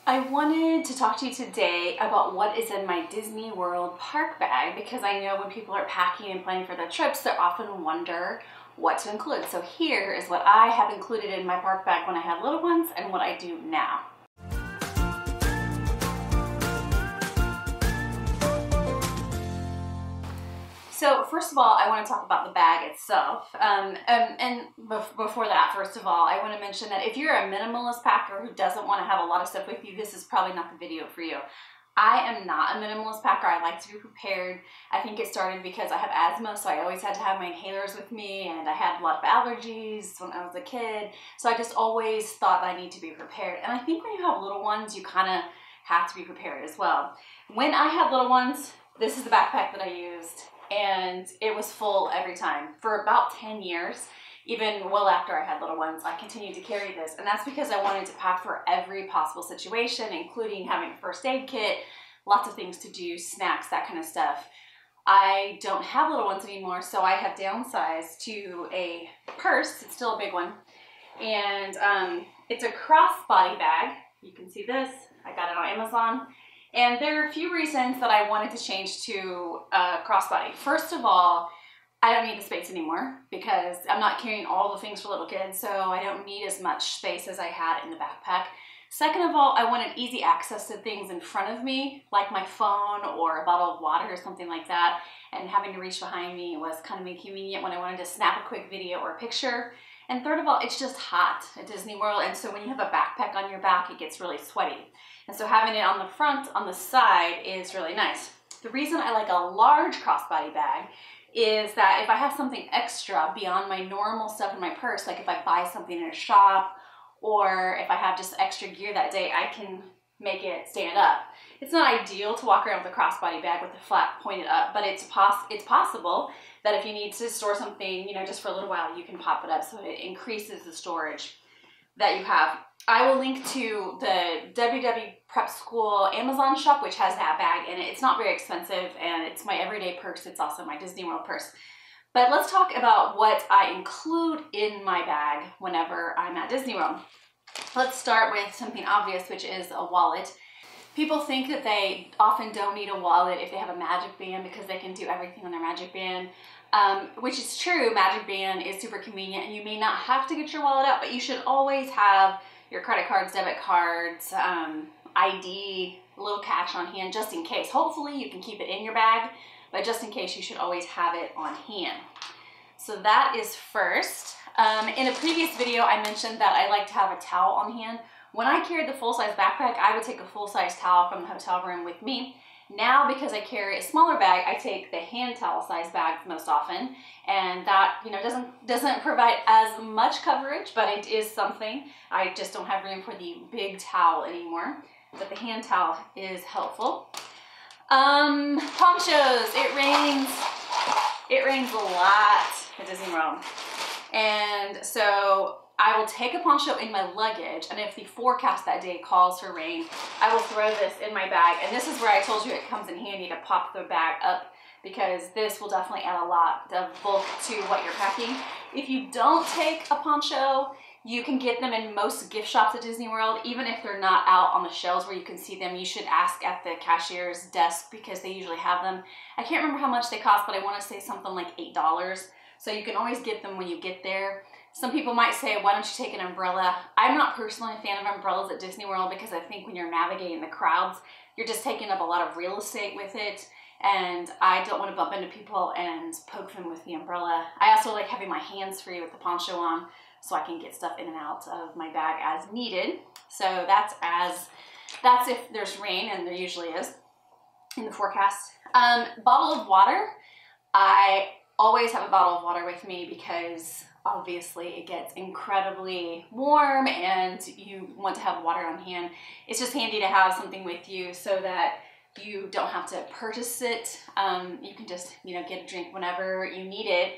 I wanted to talk to you today about what is in my Disney World park bag, because I know when people are packing and planning for their trips, they often wonder what to include. So here is what I have included in my park bag when I had little ones and what I do now. So first of all, I want to talk about the bag itself. Before that, first of all, I want to mention that if you're a minimalist packer who doesn't want to have a lot of stuff with you, this is probably not the video for you. I am not a minimalist packer. I like to be prepared. I think it started because I have asthma, so I always had to have my inhalers with me, and I had a lot of allergies when I was a kid. So I just always thought I need to be prepared. And I think when you have little ones, you kind of have to be prepared as well. When I had little ones, this is the backpack that I used. And it was full every time. For about 10 years, even well after I had little ones, I continued to carry this. And that's because I wanted to pack for every possible situation, including having a first aid kit, lots of things to do, snacks, that kind of stuff. I don't have little ones anymore, so I have downsized to a purse. It's still a big one. And it's a crossbody bag. You can see this. I got it on Amazon. And there are a few reasons that I wanted to change to crossbody. First of all, I don't need the space anymore because I'm not carrying all the things for little kids, so I don't need as much space as I had in the backpack. Second of all, I wanted easy access to things in front of me, like my phone or a bottle of water or something like that, and having to reach behind me was kind of inconvenient when I wanted to snap a quick video or a picture. And third of all, it's just hot at Disney World, and so when you have a backpack on your back, it gets really sweaty. And so having it on the front, on the side, is really nice. The reason I like a large crossbody bag is that if I have something extra beyond my normal stuff in my purse, like if I buy something in a shop, or if I have just extra gear that day, I can make it stand up. It's not ideal to walk around with a crossbody bag with the flap pointed up, but it's possible that if you need to store something, you know, just for a little while, you can pop it up so it increases the storage that you have. I will link to the WDW Prep School Amazon shop, which has that bag in it. It's not very expensive, and it's my everyday purse. It's also my Disney World purse. But let's talk about what I include in my bag whenever I'm at Disney World. Let's start with something obvious, which is a wallet. People think that they often don't need a wallet if they have a Magic Band because they can do everything on their Magic Band, which is true. Magic Band is super convenient, and you may not have to get your wallet out, but you should always have your credit cards, debit cards, ID, a little cash on hand just in case. Hopefully you can keep it in your bag, but just in case, you should always have it on hand. So that is first. In a previous video, I mentioned that I like to have a towel on hand. When I carried the full-size backpack, I would take a full-size towel from the hotel room with me. Now, because I carry a smaller bag, I take the hand towel size bag most often, and that, you know, doesn't provide as much coverage, but it is something. I just don't have room for the big towel anymore, but the hand towel is helpful. Ponchos. It rains a lot at Disney World, and so I will take a poncho in my luggage, and if the forecast that day calls for rain, I will throw this in my bag. And this is where I told you it comes in handy to pop the bag up, because this will definitely add a lot of bulk to what you're packing. If you don't take a poncho, you can get them in most gift shops at Disney World. Even if they're not out on the shelves where you can see them, you should ask at the cashier's desk because they usually have them. I can't remember how much they cost, but I want to say something like $8. So you can always get them when you get there. Some people might say, why don't you take an umbrella? I'm not personally a fan of umbrellas at Disney World because I think when you're navigating the crowds, you're just taking up a lot of real estate with it. And I don't want to bump into people and poke them with the umbrella. I also like having my hands free with the poncho on so I can get stuff in and out of my bag as needed. So that's if there's rain, and there usually is in the forecast. Bottle of water. I always have a bottle of water with me because obviously it gets incredibly warm and you want to have water on hand. It's just handy to have something with you so that you don't have to purchase it. You can just, you know, get a drink whenever you need it.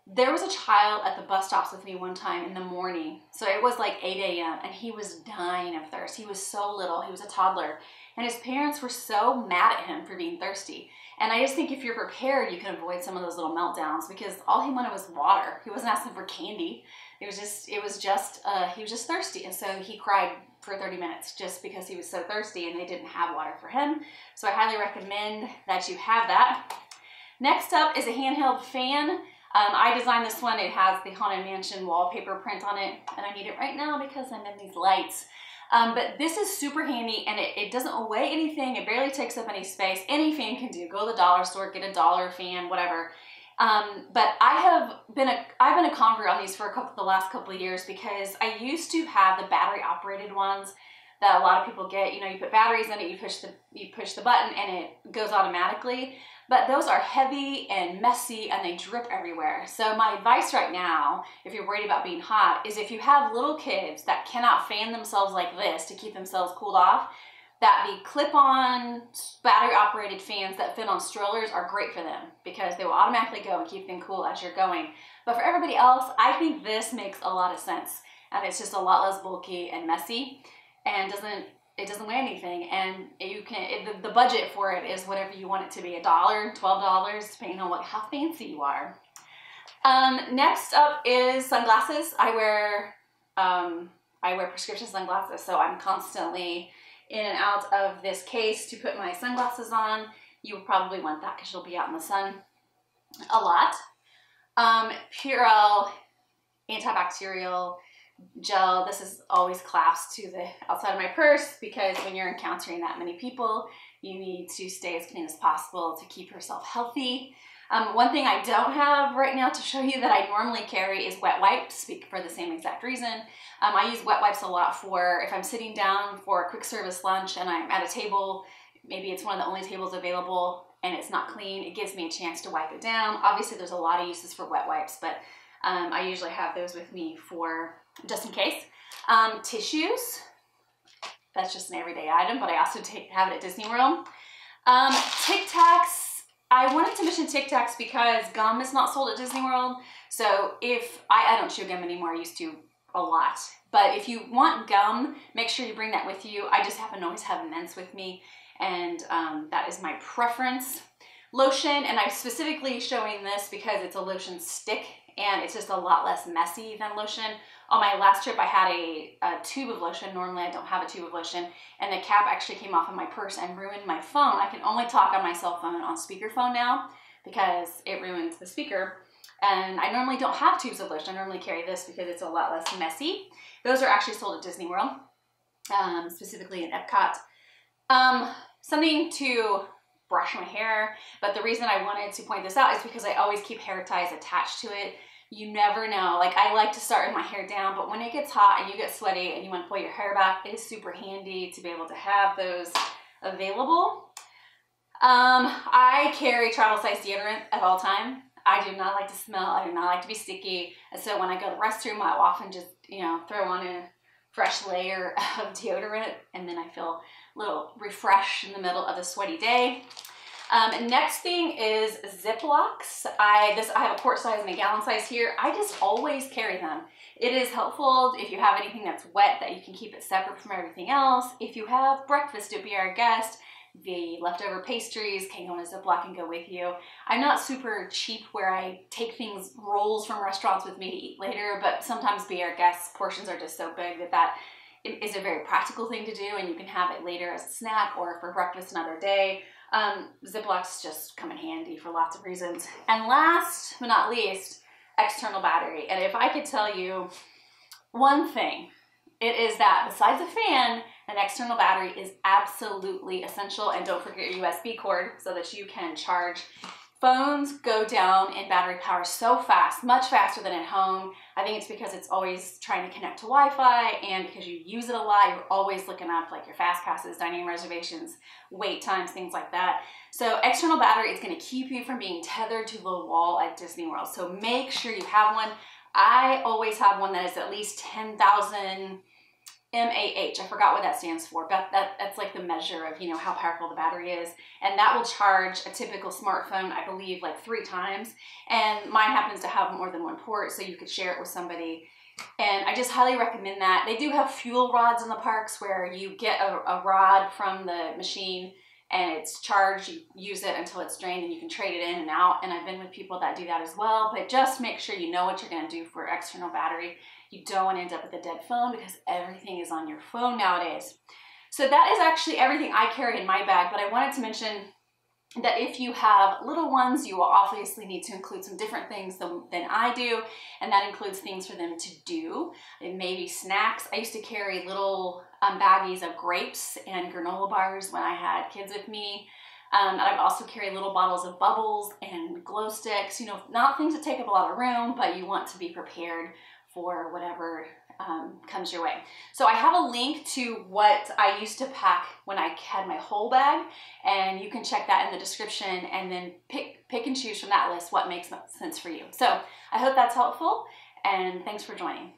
There was a child at the bus stops with me one time in the morning. So it was like 8 a.m. and he was dying of thirst. He was so little. He was a toddler. And his parents were so mad at him for being thirsty. And I just think if you're prepared, you can avoid some of those little meltdowns because all he wanted was water. He wasn't asking for candy. He was just thirsty. And so he cried for 30 minutes just because he was so thirsty and they didn't have water for him. So I highly recommend that you have that. Next up is a handheld fan. I designed this one. It has the Haunted Mansion wallpaper print on it, and I need it right now because I'm in these lights. But this is super handy, and it doesn't weigh anything. It barely takes up any space. Any fan can do. Go to the dollar store, get a dollar fan, whatever. But I've been a convert on these for the last couple of years because I used to have the battery operated ones that a lot of people get. You know, you put batteries in it, you push the button, and it goes automatically. But those are heavy and messy and they drip everywhere. So my advice right now, if you're worried about being hot, is if you have little kids that cannot fan themselves like this to keep themselves cooled off, that the clip-on battery operated fans that fit on strollers are great for them because they will automatically go and keep them cool as you're going. But for everybody else, I think this makes a lot of sense, and it's just a lot less bulky and messy, and it doesn't weigh anything, and the budget for it is whatever you want it to be, $1, $12, depending on how fancy you are. Next up is sunglasses. I wear prescription sunglasses, so I'm constantly in and out of this case to put my sunglasses on. You will probably want that because you'll be out in the sun a lot. Hiro Antibacterial Gel. This is always clasped to the outside of my purse because when you're encountering that many people, you need to stay as clean as possible to keep yourself healthy. One thing I don't have right now to show you that I normally carry is wet wipes for the same exact reason. I use wet wipes a lot for if I'm sitting down for a quick service lunch and I'm at a table, maybe it's one of the only tables available and it's not clean, it gives me a chance to wipe it down. Obviously there's a lot of uses for wet wipes, but I usually have those with me for just in case. Tissues, that's just an everyday item, but I also have it at Disney World. Tic Tacs, I wanted to mention Tic Tacs because gum is not sold at Disney World. So if I don't chew gum anymore, I used to a lot. But if you want gum, make sure you bring that with you. I just happen to always have mints with me, and that is my preference. Lotion, and I'm specifically showing this because it's a lotion stick, and it's just a lot less messy than lotion. On my last trip, I had a tube of lotion. Normally, I don't have a tube of lotion, and the cap actually came off of my purse and ruined my phone. I can only talk on my cell phone on speakerphone now because it ruins the speaker. And I normally don't have tubes of lotion. I normally carry this because it's a lot less messy. Those are actually sold at Disney World, specifically in Epcot. Something to brush my hair, but the reason I wanted to point this out is because I always keep hair ties attached to it. You never know. Like, I like to start with my hair down, but when it gets hot and you get sweaty and you want to pull your hair back, it is super handy to be able to have those available. I carry travel size deodorant at all time. I do not like to smell. I do not like to be sticky. And so when I go to the restroom, I'll often just, throw on a fresh layer of deodorant, and then I feel a little refreshed in the middle of a sweaty day. Next thing is Ziplocs. I have a quart size and a gallon size here. I just always carry them. It is helpful if you have anything that's wet that you can keep it separate from everything else. If you have breakfast to be our guest, the leftover pastries can go in a Ziploc and go with you. I'm not super cheap where I take rolls from restaurants with me to eat later, but sometimes be our guests, portions are just so big that is a very practical thing to do, and you can have it later as a snack or for breakfast another day. Ziplocs just come in handy for lots of reasons. And last but not least, external battery. And if I could tell you one thing, it is that besides a fan, an external battery is absolutely essential. And don't forget your USB cord so that you can charge. Phones go down in battery power so fast, much faster than at home. I think it's because it's always trying to connect to Wi-Fi, and because you use it a lot, you're always looking up like your fast passes, dining reservations, wait times, things like that. So external battery is going to keep you from being tethered to the wall at Disney World. So make sure you have one. I always have one that is at least 10,000 mAh. I forgot what that stands for, but that's like the measure of, how powerful the battery is. And that will charge a typical smartphone, I believe, like 3 times. And mine happens to have more than one port, so you could share it with somebody. And I just highly recommend that. They do have fuel rods in the parks where you get a rod from the machine and it's charged, you use it until it's drained, and you can trade it in and out. And I've been with people that do that as well, but just make sure you know what you're gonna do for external battery. You don't want to end up with a dead phone because everything is on your phone nowadays. So that is actually everything I carry in my bag, but I wanted to mention that if you have little ones, you will obviously need to include some different things than I do, and that includes things for them to do. It may be snacks. I used to carry little baggies of grapes and granola bars when I had kids with me. And I'd also carry little bottles of bubbles and glow sticks, you know, not things that take up a lot of room, but you want to be prepared for whatever comes your way. So I have a link to what I used to pack when I had my whole bag, and you can check that in the description and then pick and choose from that list what makes sense for you. So I hope that's helpful, and thanks for joining.